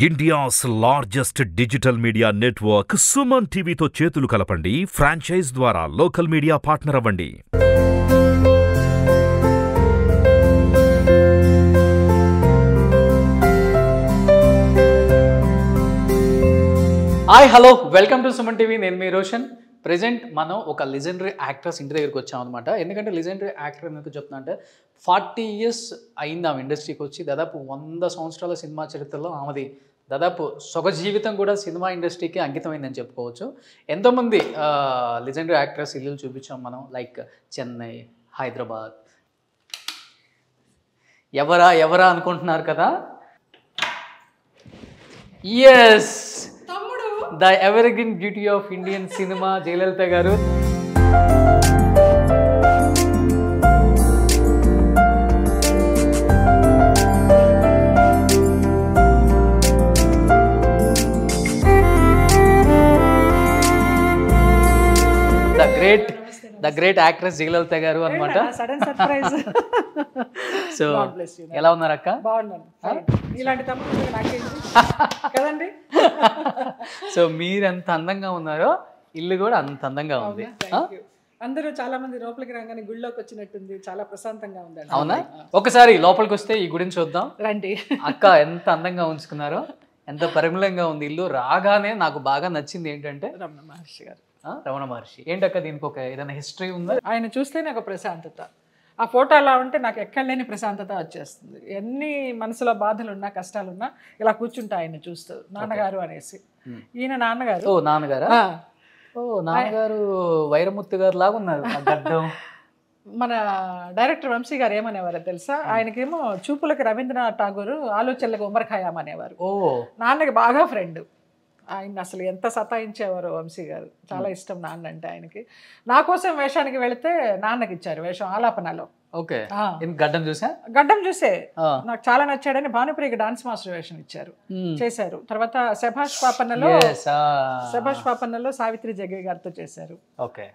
India's largest digital media network Suman టీవీతో చేతులు కలపండి. ఫ్రాంచైజ్ ద్వారా లోకల్ మీడియా పార్ట్నర్ అవ్వండి. Hi hello welcome to Suman TV. నేను మీ రోషన్. ప్రెజెంట్ మనం ఒక లెజెండరీ యాక్ట్రెస్ ఇంటి దగ్గరికి వచ్చాం అనమాట. ఎందుకంటే లెజెండరీ యాక్టర్ ఎందుకు చెప్తున్నా అంటే 40 years అయింది ఆమె ఇండస్ట్రీకి వచ్చి. దాదాపు 100 సంవత్సరాల సినిమా చరిత్రలో ఆమెది దాదాపు సొగ జీవితం కూడా సినిమా ఇండస్ట్రీకి అంకితమైందని చెప్పుకోవచ్చు. ఎంతోమంది లెజెండరీ యాక్ట్రెస్ ఇల్లు చూపించాం మనం, లైక్ చెన్నై, హైదరాబాద్. ఎవరా అనుకుంటున్నారు కదా? Yes, the evergreen beauty of Indian cinema Jayalalitha garu. The great actress Jayalalitha గారు అనమాట. సో ఎలా ఉన్నారు అక్క? సో మీరు ఎంత అందంగా ఉన్నారో ఇల్లు కూడా అంత అందంగా ఉంది. అందరూ చాలా మంది లోపలికి రాగానే గుడిలోకి వచ్చినట్టుంది, చాలా ప్రశాంతంగా ఉందండి. అవునా? ఒకసారి లోపలికి వస్తే ఈ గుడిని చూద్దాం రండి. అక్క ఎంత అందంగా ఉంచుకున్నారో, ఎంత పరిమళంగా ఉంది ఇల్లు. రాగానే నాకు బాగా నచ్చింది ఏంటంటే రమణ మహర్షి గారు. రమణ మహర్షి ఏంటక్క, దీనికి ఒక ఏదైనా హిస్టరీ ఉందా? ఆయన చూస్తేనే ఒక ప్రశాంతత. ఆ ఫోటో అలా ఉంటే నాకు ఎక్కడ లేని ప్రశాంతత వచ్చేస్తుంది. ఎన్ని మనసులో బాధలున్నా కష్టాలున్నా ఇలా కూర్చుంటా ఆయన చూస్తూ. నాన్నగారు అనేసి, ఈయన నాన్నగారు. ఓ నాన్నగారా? ఓ నాన్నగారు వైరముత్తు గారు లాగా ఉన్నారు. మన డైరెక్టర్ వంశీ గారు ఏమనేవారో తెలుసా? ఆయనకేమో చూపులకు రవీంద్రనాథ్ ఠాగూర్, ఆలోచనలకు ఉమర్ ఖయాం అనేవారు. ఓ నాన్నకి బాగా ఫ్రెండ్. ఆయన అసలు ఎంత సతాయించేవారు వంశీ గారు. చాలా ఇష్టం నాన్న అంటే ఆయనకి. నా కోసం వేషానికి వెళితే నాన్నకి ఇచ్చారు వేషం ఆలాపనలో. ఓకే, గడ్డం చూసా? గడ్డం చూసే నాకు చాలా నచ్చాడని భానుప్రియకి డాన్స్ మాస్టర్ వేషం ఇచ్చారు, చేశారు. తర్వాత శభాష్ పాపన్నలో సావిత్రి జగ్గే గారితో చేశారు. ఓకే.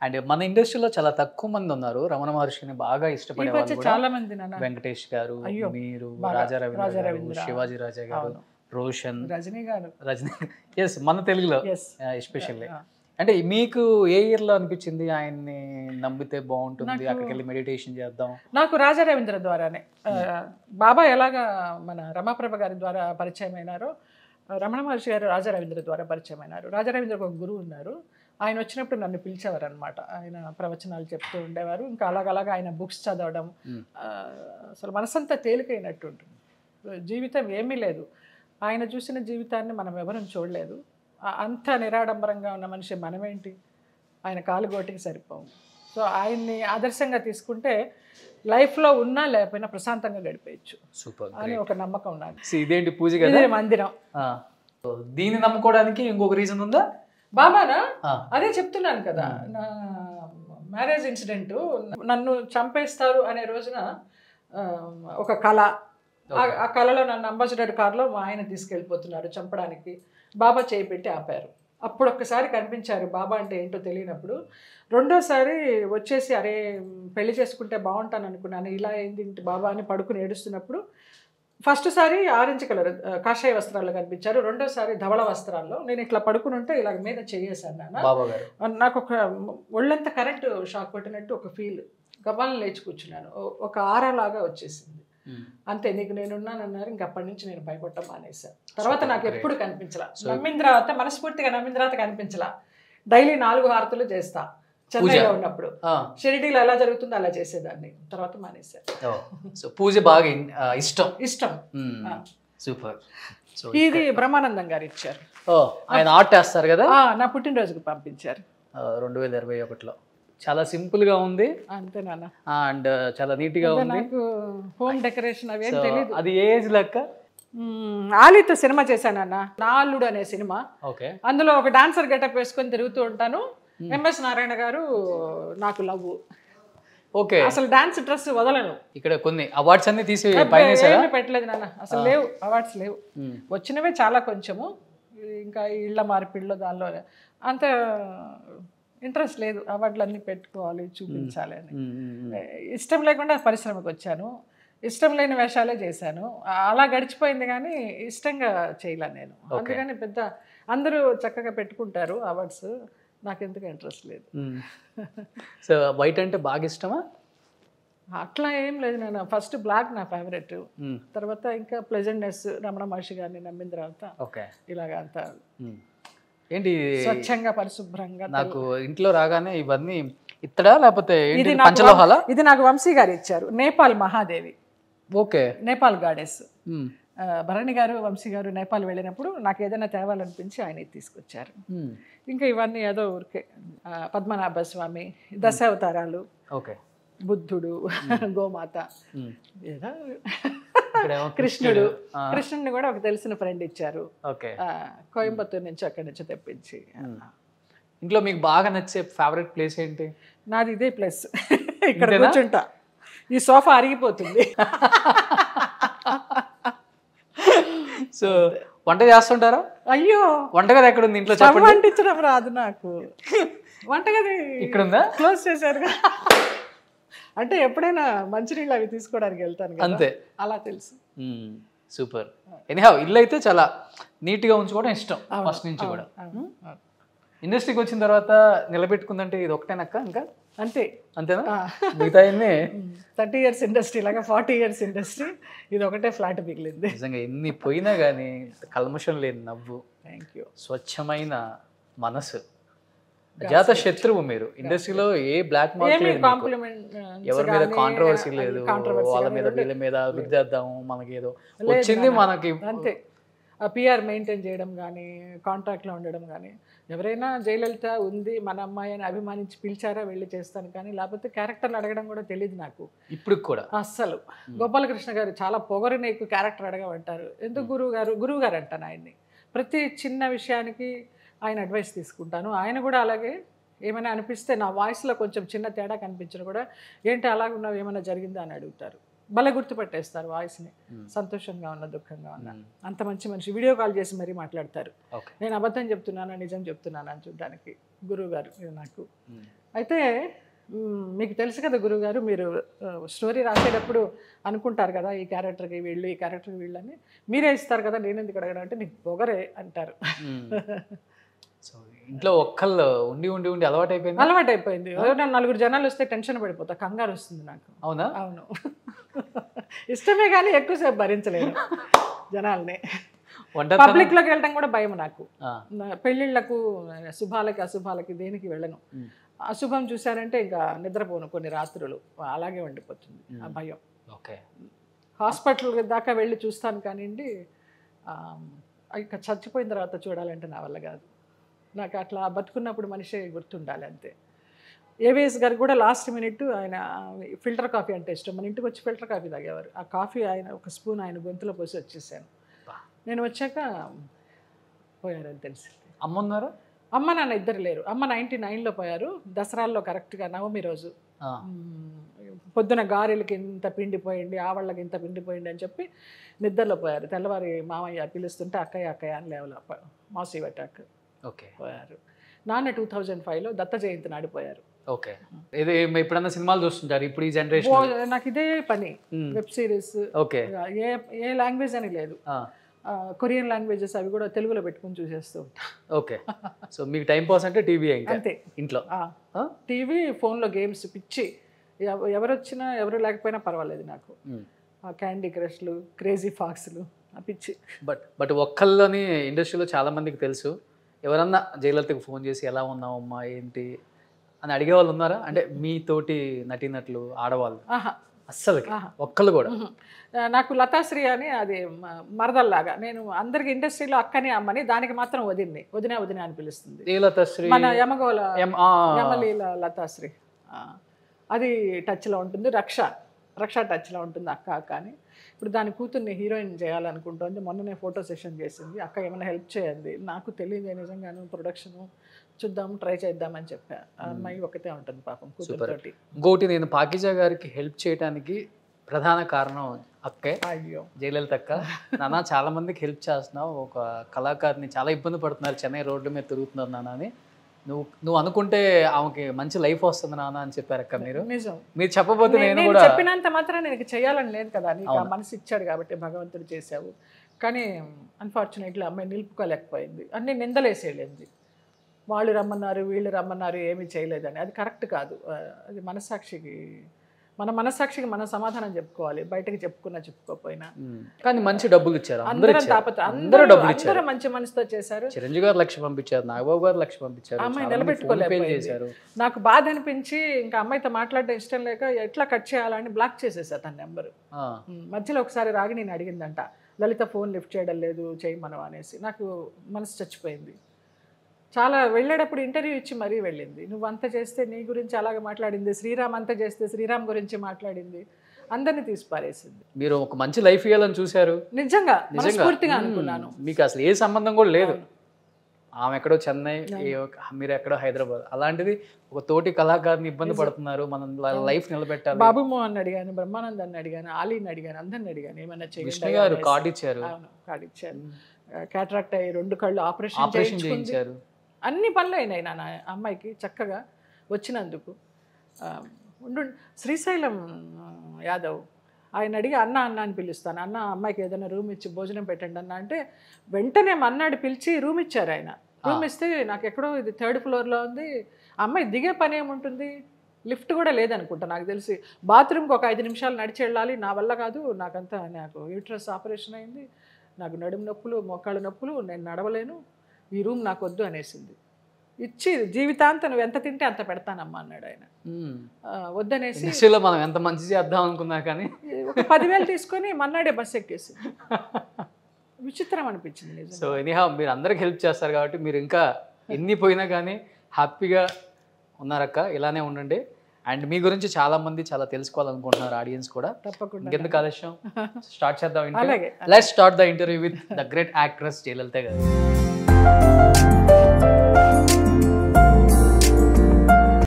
అండ్ మన ఇండస్ట్రీలో చాలా తక్కువ మంది ఉన్నారు రమణ మహర్షిని బాగా ఇష్టపడే వాళ్ళు. చాలా మంది నాన్న. వెంకటేష్ గారు, మీరు, రాజా రవీంద్ర, శివాజీ రాజా గారు, రోషన్, రజనీ. ఎస్, మన తెలుగులో ఎస్పెషల్లీ. అంటే మీకు ఏ ఇయర్ లో అనిపించింది ఆయన్ని నమ్మితే బాగుంటుంది, అక్కడికి వెళ్ళి మెడిటేషన్ చేద్దాం? నాకు రాజా రవీంద్ర ద్వారానే. బాబా ఎలాగా మన రమాప్రభ గారి ద్వారా పరిచయం అయినారో, రమణ మహర్షి గారు రాజా రవీంద్ర ద్వారా పరిచయం అయినారు. రాజా రవీంద్రకు ఒక గురువు ఉన్నారు. ఆయన వచ్చినప్పుడు నన్ను పిలిచేవారు అనమాట. ఆయన ప్రవచనాలు చెప్తూ ఉండేవారు. ఇంకా అలాగలాగా ఆయన బుక్స్ చదవడం, అసలు మనసంతా తేలికైనట్టు ఉంటుంది. జీవితం ఏమీ లేదు, ఆయన చూసిన జీవితాన్ని మనం ఎవరూ చూడలేదు. అంత నిరాడంబరంగా ఉన్న మనిషి మనమేంటి, ఆయన కాలుగోటికి సరిపోము. సో ఆయన్ని ఆదర్శంగా తీసుకుంటే లైఫ్లో ఉన్నా లేకపోయినా ప్రశాంతంగా గడిపేయచ్చు అని ఒక నమ్మకం నాకు. ఇదేంటి పూజ మందిరం, దీన్ని నమ్ముకోవడానికి ఇంకొక రీజన్ ఉందా? బాబానా? అదే చెప్తున్నాను కదా, నా మ్యారేజ్ ఇన్సిడెంట్, నన్ను చంపేస్తారు అనే రోజున ఒక కళ, ఆ కళలో నన్ను అంబాసిడర్ కార్లో మా ఆయన తీసుకెళ్ళిపోతున్నారు చంపడానికి. బాబా చేయి పెట్టి ఆపారు. అప్పుడు ఒక్కసారి కనిపించారు బాబా అంటే ఏంటో తెలియనప్పుడు. రెండోసారి వచ్చేసి అరే పెళ్లి చేసుకుంటే బాగుంటాను అనుకున్నాను, ఇలా ఏంటి బాబా అని పడుకుని ఏడుస్తున్నప్పుడు ఫస్ట్ సారి ఆరెంజ్ కలర్ కాషాయ వస్త్రాల్లో కనిపించారు. రెండోసారి ధవళ వస్త్రాల్లో. నేను ఇట్లా పడుకుని ఉంటే ఇలా మీద చేయేశాను నాన్న. నాకు ఒక ఒళ్ళంతా కరెంటు షాక్ కొట్టినట్టు ఒక ఫీల్. గవ్వాలను లేచి కూర్చున్నాను. ఒక ఆరాలాగా వచ్చేసింది. అంతే, నీకు నేనున్నానన్నారు. ఇంక అప్పటి నుంచి నేను భయపడటం మానేశాను. తర్వాత నాకు ఎప్పుడు కనిపించలా. నమ్మిన తర్వాత, మనస్ఫూర్తిగా నమ్మిన తర్వాత కనిపించలా. డైలీ 4 హారతులు చేస్తా. చెన్నైలో ఉన్నప్పుడు షిరిడీలో ఎలా జరుగుతుందో అలా చేసేదాన్ని. తర్వాత మానేశాను. పూజ బాగా ఇష్టం. సూపర్. ఇది బ్రహ్మానందం గారు ఇచ్చారు. ఆయన ఆర్ట్ వేస్తారు కదా, నా పుట్టినరోజుకు పంపించారు 2021లో. చాలా సింపుల్ గా ఉంది అంతే నాన్న, అండ్ చాలా నీట్ గా ఉంది. నాకు హోమ్ డెకరేషన్ అవేం తెలియదు. అది ఏ ఏజ్ లెక్క? ఆలీతో సినిమా చేశానన్న, నా అల్లుడు అనే సినిమా. అందులో ఒక డాన్సర్ గెటప్ వేసుకొని తిరుగుతూ ఉంటాను. ఎంఎస్ నారాయణ గారు నాకు లవ్. ఓకే, అసలు డాన్స్ డ్రెస్ వదలను. ఇక్కడ కొన్ని అవార్డ్స్ అన్ని తీసి పెట్టలేదు నాన్న, అసలు లేవు అవార్డ్స్ లేవు. వచ్చినవే చాలా కొంచెము. ఇంకా ఇళ్ళ మార్పిళ్ళు దానిలో అంత ఇంట్రెస్ట్ లేదు. అవార్డులు అన్నీ పెట్టుకోవాలి, చూపించాలి అని ఇష్టం లేకుండా పరిశ్రమకు వచ్చాను. ఇష్టం లేని వేషాలే చేశాను. అలా గడిచిపోయింది కానీ ఇష్టంగా చేయలే నేను. అందుకని పెద్ద అందరూ చక్కగా పెట్టుకుంటారు అవార్డ్స్, నాకు ఎందుకు ఇంట్రెస్ట్ లేదు. సో వైట్ అంటే బాగా ఇష్టమా? అట్లా ఏం లేదు, నేను ఫస్ట్ బ్లాక్ నా ఫేవరెట్, తర్వాత ఇంకా ప్లెజెంట్నెస్ రమణ మహర్షి గారిని నమ్మిన తర్వాత ఇలాగ అంతా ఏంటి స్వచ్ఛంగా పరిశుభ్రంగా. నాకు ఇంట్లో రాగానే ఇవన్నీ ఇత్తడా లేకపోతే పంచలోహాల? ఇది నాకు వంశీ గారు ఇచ్చారు, నేపాల్ మహాదేవి. Okay, Nepal goddess. భరణి గారు వంశీ గారు నేపాల్ వెళ్ళినప్పుడు నాకు ఏదైనా తేవాలనిపించి ఆయన తీసుకొచ్చారు. ఇంకా ఇవన్నీ ఏదో ఊరికే పద్మనాభ స్వామి, దశావతారాలు, ఓకే, బుద్ధుడు, గోమాత, ఏదో కృష్ణుడు. కృష్ణుడిని కూడా ఒక తెలిసిన ఫ్రెండ్ ఇచ్చారు, కోయంబత్తూరు నుంచి, అక్కడి నుంచి తెప్పించి. ఇంట్లో మీకు బాగా నచ్చే ఫేవరెట్ ప్లేస్ ఏంటి? నాది ఇదే ప్లేస్, ఇక్కడ కూర్చుంటా, ఈ సోఫా అరిగిపోతుంది. సో వంట చేస్తుంటారా? అయ్యో, వంటగది ఎక్కడ ఉంది ఇంట్లో? వంటించడం రాదు నాకు. వంటగది ఇక్కడ ఉందా? క్లోజ్ చేశారు. అంటే ఎప్పుడైనా మంచినీళ్ళు అవి తీసుకోవడానికి వెళ్తాను అంతే, అలా తెలుసు. సూపర్. ఎనీహౌ ఇల్లు అయితే చాలా నీట్గా ఉంచుకోవడం ఇష్టం ఫస్ట్ నుంచి కూడా. ఇండస్ట్రీకి వచ్చిన తర్వాత నిలబెట్టుకుందంటే ఇది ఒకటేనక్క? ఇంకా అంతేనా? మిగతా 30 years ఇండస్ట్రీ లాగా 40 years ఇండస్ట్రీ, ఇది ఒకటే ఫ్లాట్ మిగిలింది. నిజంగా ఎన్ని పోయినా కానీ కల్మషం లేని నవ్వు, థ్యాంక్ యూ, స్వచ్ఛమైన మనసు, అజాత శత్రువు మీరు. ఇండస్ట్రీలో ఏ బ్లాక్ మార్క్ లేదు, ఎవరి మీద కాంట్రవర్సీ లేదు, వాళ్ళ మీద వీళ్ళ మీద రుద్దేద్దాము మనకి ఏదో వచ్చింది మనకి అంతే. ఆ పిఆర్ మెయింటైన్ చేయడం కానీ, కాంట్రాక్ట్లో ఉండడం కానీ, ఎవరైనా జయలలిత ఉంది మన అమ్మాయి అని అభిమానించి పిలిచారా వెళ్ళి చేస్తాను, కానీ లేకపోతే క్యారెక్టర్లు అడగడం కూడా తెలియదు నాకు ఇప్పుడు కూడా అస్సలు. గోపాలకృష్ణ గారు చాలా పొగరు నీకు క్యారెక్టర్ అడగమంటారు, ఎందుకు గురువు గారు అంటాను ఆయన్ని. ప్రతి చిన్న విషయానికి ఆయన అడ్వైస్ తీసుకుంటాను. ఆయన కూడా అలాగే ఏమైనా అనిపిస్తే నా వాయిస్లో కొంచెం చిన్న తేడా కనిపించిన కూడా ఏంటి అలాగ ఉన్నావు, ఏమైనా జరిగిందా అని అడుగుతారు. భలే గుర్తుపెట్టేస్తారు వాయిస్ని, సంతోషంగా ఉన్నా దుఃఖంగా ఉన్నా. అంత మంచి మనిషి, వీడియో కాల్ చేసి మరీ మాట్లాడతారు. నేను అబద్ధం చెప్తున్నానా నిజం చెప్తున్నాను అని చూడడానికి గురువు గారు నాకు. అయితే మీకు తెలుసు కదా గురువు గారు, మీరు స్టోరీ రాసేటప్పుడు అనుకుంటారు కదా ఈ క్యారెక్టర్కి వీళ్ళు, ఈ క్యారెక్టర్కి వీళ్ళని మీరే ఇస్తారు కదా, నేను ఎందుకు అడగడం అంటే నీకు పొగరే అంటారు. సో ఇంట్లో ఒక్కళ్ళు ఉండి ఉండి ఉండి అలవాటైపోయింది. నలుగురు జనాలు వస్తే టెన్షన్ పడిపోతా, కంగారు వస్తుంది నాకు. అవునా? అవును, ఇష్టమే కానీ ఎక్కువసేపు భరించలేను జనాల్ని. పబ్లిక్లోకి వెళ్ళడం కూడా భయం నాకు. పెళ్ళిళ్ళకు, శుభాలకి అశుభాలకి దేనికి వెళ్ళను. అశుభం చూశారంటే ఇంకా నిద్రపోను కొన్ని రాత్రులు, అలాగే ఉండిపోతుంది ఆ భయం. హాస్పిటల్ దాకా వెళ్ళి చూస్తాను కానివ్వండి, ఇక చచ్చిపోయిన తర్వాత చూడాలంటే నా వల్ల కాదు. నాకు అట్లా బతుకున్నప్పుడు మనిషి గుర్తుండాలి అంతే. ఏవిఎస్ గారు కూడా లాస్ట్ మినిట్ ఆయన ఫిల్టర్ కాఫీ అంటే ఇష్టం, మన ఇంటికి వచ్చి ఫిల్టర్ కాఫీ తాగేవారు. ఆ కాఫీ ఆయన ఒక స్పూన్ ఆయన గొంతులో పోసి వచ్చేసాను. నేను వచ్చాక పోయారని తెలిసింది. అమ్మ ఉన్నారు? అమ్మ నాన్న ఇద్దరు లేరు. అమ్మ 99లో పోయారు, దసరాల్లో కరెక్ట్గా నవమి రోజు. పొద్దున గారెలకి ఇంత పిండిపోయింది, ఆవళ్ళకి ఇంత పిండిపోయింది అని చెప్పి నిద్రలో పోయారు. తెల్లవారి మామయ్య పిలుస్తుంటే అక్కయ్య అక్కయ్య అని లేవల మాసివ్ అటాక్ పోయారు. నాన్న 2005లో దత్త జయంతి నాడిపోయారు. ఓకే, ఇది ఎప్పుడన్నా సినిమాలు చూస్తుంటారు ఇప్పుడు ఈ జనరేషన్? నాకు ఇదే పని, వెబ్ సిరీస్. ఓకే, ఏ లాంగ్వేజ్ అని లేదు, కొరియన్ లాంగ్వేజెస్ అవి కూడా తెలుగులో పెట్టుకుని చూసేస్తూ ఉంటా. ఓకే, సో మీకు టైం పాస్ అంటే టీవీ అంతే ఇంట్లో? టీవీ, ఫోన్లో గేమ్స్ పిచ్చి. ఎవరు వచ్చినా ఎవరు లేకపోయినా పర్వాలేదు నాకు. క్యాండీ క్రష్లు, క్రేజీ ఫాక్స్లు పిచ్చి. బట్ ఒక్కళ్ళని ఇండస్ట్రీలో చాలా మందికి తెలుసు, ఎవరన్నా జయలలితకు ఫోన్ చేసి ఎలా ఉన్నావమ్మా ఏంటి అని అడిగే వాళ్ళు ఉన్నారా? అంటే మీతోటి నటీనటులు ఆడవాళ్ళు అస్సలు ఒక్కళ్ళు కూడా? నాకు లతాశ్రీ అని, అది మరదల్లాగా. నేను అందరికి ఇండస్ట్రీలో అక్కని అమ్మని, దానికి మాత్రం వదిన వదిన అని పిలుస్తుంది. మన యమగోళ యమలీల లతాశ్రీ, అది టచ్లో ఉంటుంది. రక్ష టచ్లో ఉంటుంది అక్క అని. ఇప్పుడు దాని కూతుర్ని హీరోయిన్ చేయాలనుకుంటుంది. మొన్ననే ఫోటో సెషన్ చేసింది. అక్క ఏమైనా హెల్ప్ చేయండి, నాకు తెలియదు నిజంగాను, ప్రొడక్షన్ చూద్దాం ట్రై చేద్దామని చెప్పా. అమ్మాయి ఒకటే ఉంటుంది పాపం కూతురుతోటి. ఇంకోటి, నేను పాకిజా గారికి హెల్ప్ చేయడానికి ప్రధాన కారణం అక్కే. అయ్యో, జయలలిత అక్క. నాన్న చాలా మందికి హెల్ప్ చేస్తున్నావు, ఒక కళాకారిని చాలా ఇబ్బంది పడుతున్నారు, చెన్నై రోడ్ల మీద తిరుగుతున్నారు నాన్న అని నువ్వు అనుకుంటే ఆమెకి మంచి లైఫ్ వస్తుంది నాన్న అని చెప్పారక్క మీరు. నిజం. మీరు చెప్పబోతే నేను నేను కూడా చెప్పినంత మాత్రం నీకు చేయాలని లేదు కదా, నీకు ఆ మనసు ఇచ్చాడు కాబట్టి భగవంతుడు చేసావు. కానీ అన్ఫార్చునేట్లీ అమ్మాయి నిలుపుకోలేకపోయింది, అన్ని నిందలేసేయలేదు. వాళ్ళు రమ్మన్నారు వీళ్ళు రమ్మన్నారు ఏమీ చేయలేదని. అది కరెక్ట్ కాదు. అది మన మనస్సాక్షికి మనం సమాధానం చెప్పుకోవాలి, బయటకు చెప్పుకోకపోయినా. కానీ మంచి డబ్బులు ఇచ్చారు, అందరూ మంచి మనసుతో చేశారు. చిరంజీవి గారు 1,00,000 పంపించారు, నాగబాబు గారు 1,00,000 పంపించారు. అమ్మాయి నిలబెట్టుకోలేకపోయారు. నాకు బాధ అనిపించి ఇంకా అమ్మాయితో మాట్లాడడం ఇష్టం లేక ఎట్లా కట్ చేయాలని బ్లాక్ చేసేసా తన నెంబరు. మధ్యలో ఒకసారి రాగి నేను అడిగిందంట, లలిత ఫోన్ లిఫ్ట్ చేయడం లేదు చేయమనం అనేసి. నాకు మనసు చచ్చిపోయింది. చాలా వెళ్ళేటప్పుడు ఇంటర్వ్యూ ఇచ్చి మరీ వెళ్ళింది. నువ్వు అంత చేస్తే నీ గురించి అలాగే మాట్లాడింది, శ్రీరామ్ అంత చేస్తే శ్రీరామ్ గురించి మాట్లాడింది, అందరినీ తీసి పారేసింది. మీరు ఒక మంచి లైఫ్ ఇవ్వాలని చూశారు, నిజంగా మనస్ఫూర్తిగా అనుకున్నాను. మీకు అసలు ఏ సంబంధం కూడా లేదు. ఆమె ఎక్కడో చెన్నై, మీరు ఎక్కడో హైదరాబాద్. అలాంటిది ఒక తోటి కళాకారుని ఇబ్బంది పడుతున్నారు, మనం లైఫ్ నిలబెట్టాలి. బాబు మోహన్ అడిగాను, బ్రహ్మానందాన్ని అడిగాను, ఆలీని అడిగాను, అందరిని అడిగాను ఏమైనా చేయండి గారు. కార్డు ఇచ్చారు, క్యాటరాక్ట్ అయ్యి 2 కళ్ళు ఆపరేషన్ చేయించారు. అన్ని పనులు అయినాయి నా అమ్మాయికి చక్కగా వచ్చినందుకు. శ్రీశైలం యాదవ్ ఆయన అడిగి అన్న అని పిలుస్తాను, అన్న అమ్మాయికి ఏదైనా రూమ్ ఇచ్చి భోజనం పెట్టండి అన్న అంటే వెంటనే మన్నాడు పిలిచి రూమ్ ఇచ్చారు. ఆయన రూమ్ ఇస్తే నాకు ఎక్కడో ఇది 3rd ఫ్లోర్లో ఉంది, అమ్మాయి దిగే పని ఏముంటుంది, లిఫ్ట్ కూడా లేదనుకుంటా నాకు తెలిసి. బాత్రూమ్కి ఒక 5 నిమిషాలు నడిచి వెళ్ళాలి, నా వల్ల కాదు, నాకు యూట్రస్ ఆపరేషన్ అయింది, నాకు నడుము నొప్పులు మోకాళ్ళ నొప్పులు, నేను నడవలేను, ఈ రూమ్ నాకు వద్దు అనేసింది. ఇచ్చి జీవితాంతం నువ్వు ఎంత తింటే అంత పెడతానమ్మా అన్నాడు ఆయన. వద్దనేసి మనం ఎంత మంచి చేద్దాం అనుకున్నా కానీ ఒక 10,000 తీసుకొని మన్నాడే బస్ ఎక్కేసింది. విచిత్రం అనిపించింది. సో ఎనీహౌ మీరు అందరికి హెల్ప్ చేస్తారు కాబట్టి మీరు ఇంకా ఎన్ని పోయినా కానీ హ్యాపీగా ఉన్నారక్క, ఇలానే ఉండండి. అండ్ మీ గురించి చాలా మంది చాలా తెలుసుకోవాలనుకుంటున్నారు ఆడియన్స్ కూడా. తప్పకుండా. ఇంకెందుకు ఆలస్యం, స్టార్ట్ చేద్దాం. Let's start the interview with the great actress Jayalalitha గారు.